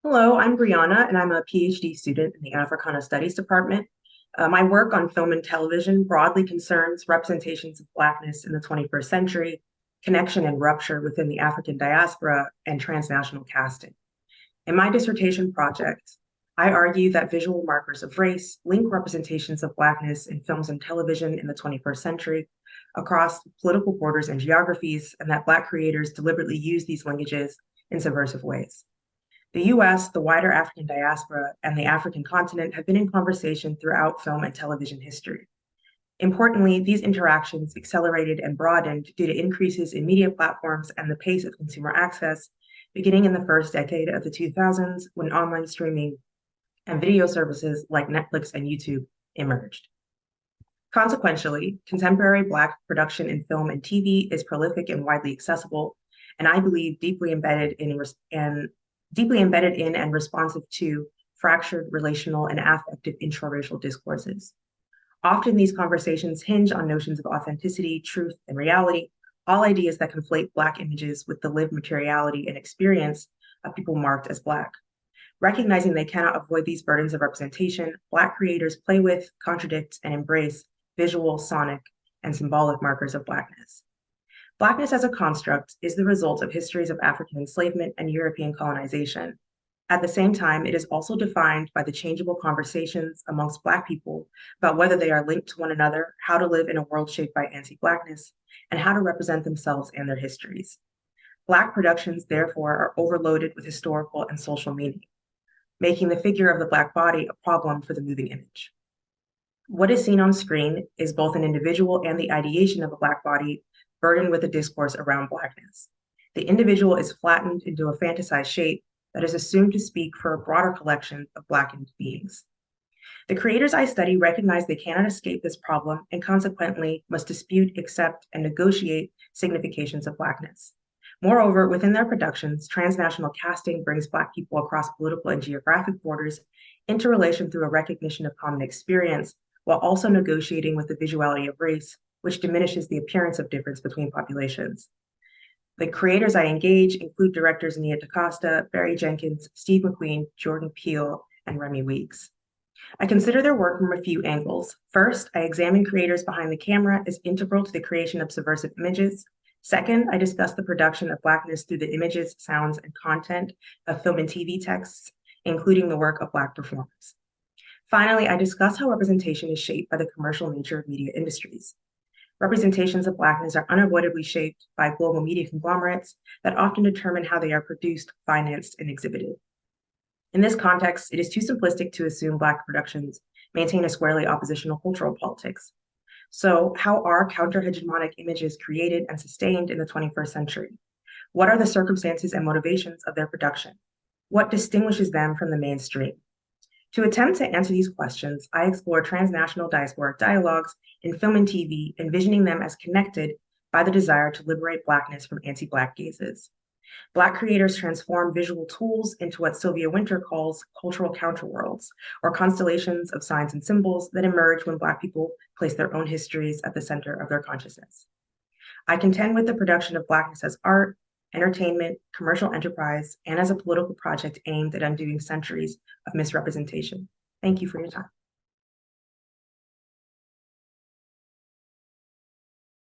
Hello, I'm Brianna, and I'm a Ph.D. student in the Africana Studies Department. My work on film and television broadly concerns representations of Blackness in the 21st century, connection and rupture within the African diaspora, and transnational casting. In my dissertation project, I argue that visual markers of race link representations of Blackness in films and television in the 21st century across political borders and geographies, and that Black creators deliberately use these linkages in subversive ways. The US, the wider African diaspora, and the African continent have been in conversation throughout film and television history. Importantly, these interactions accelerated and broadened due to increases in media platforms and the pace of consumer access, beginning in the first decade of the 2000s when online streaming and video services like Netflix and YouTube emerged. Consequentially, contemporary Black production in film and TV is prolific and widely accessible, and I believe deeply embedded in and responsive to fractured relational and affective intraracial discourses. Often these conversations hinge on notions of authenticity, truth, and reality, all ideas that conflate Black images with the lived materiality and experience of people marked as Black. Recognizing they cannot avoid these burdens of representation, Black creators play with, contradict, and embrace visual, sonic, and symbolic markers of Blackness. Blackness as a construct is the result of histories of African enslavement and European colonization. At the same time, it is also defined by the changeable conversations amongst Black people about whether they are linked to one another, how to live in a world shaped by anti-Blackness, and how to represent themselves and their histories. Black productions, therefore, are overloaded with historical and social meaning, making the figure of the Black body a problem for the moving image. What is seen on screen is both an individual and the ideation of a Black body burdened with a discourse around Blackness. The individual is flattened into a fantasized shape that is assumed to speak for a broader collection of Blackened beings. The creators I study recognize they cannot escape this problem and consequently must dispute, accept, and negotiate significations of Blackness. Moreover, within their productions, transnational casting brings Black people across political and geographic borders into relation through a recognition of common experience, while also negotiating with the visuality of race, which diminishes the appearance of difference between populations. The creators I engage include directors Nia DaCosta, Barry Jenkins, Steve McQueen, Jordan Peele, and Remy Weeks. I consider their work from a few angles. First, I examine creators behind the camera as integral to the creation of subversive images. Second, I discuss the production of Blackness through the images, sounds, and content of film and TV texts, including the work of Black performers. Finally, I discuss how representation is shaped by the commercial nature of media industries. Representations of Blackness are unavoidably shaped by global media conglomerates that often determine how they are produced, financed, and exhibited. In this context, it is too simplistic to assume Black productions maintain a squarely oppositional cultural politics. So, how are counter-hegemonic images created and sustained in the 21st century? What are the circumstances and motivations of their production? What distinguishes them from the mainstream? To attempt to answer these questions, I explore transnational diasporic dialogues in film and TV, envisioning them as connected by the desire to liberate Blackness from anti-Black gazes. Black creators transform visual tools into what Sylvia Wynter calls cultural counterworlds, or constellations of signs and symbols that emerge when Black people place their own histories at the center of their consciousness. I contend with the production of Blackness as art, entertainment, commercial enterprise, and as a political project aimed at undoing centuries of misrepresentation. Thank you for your time.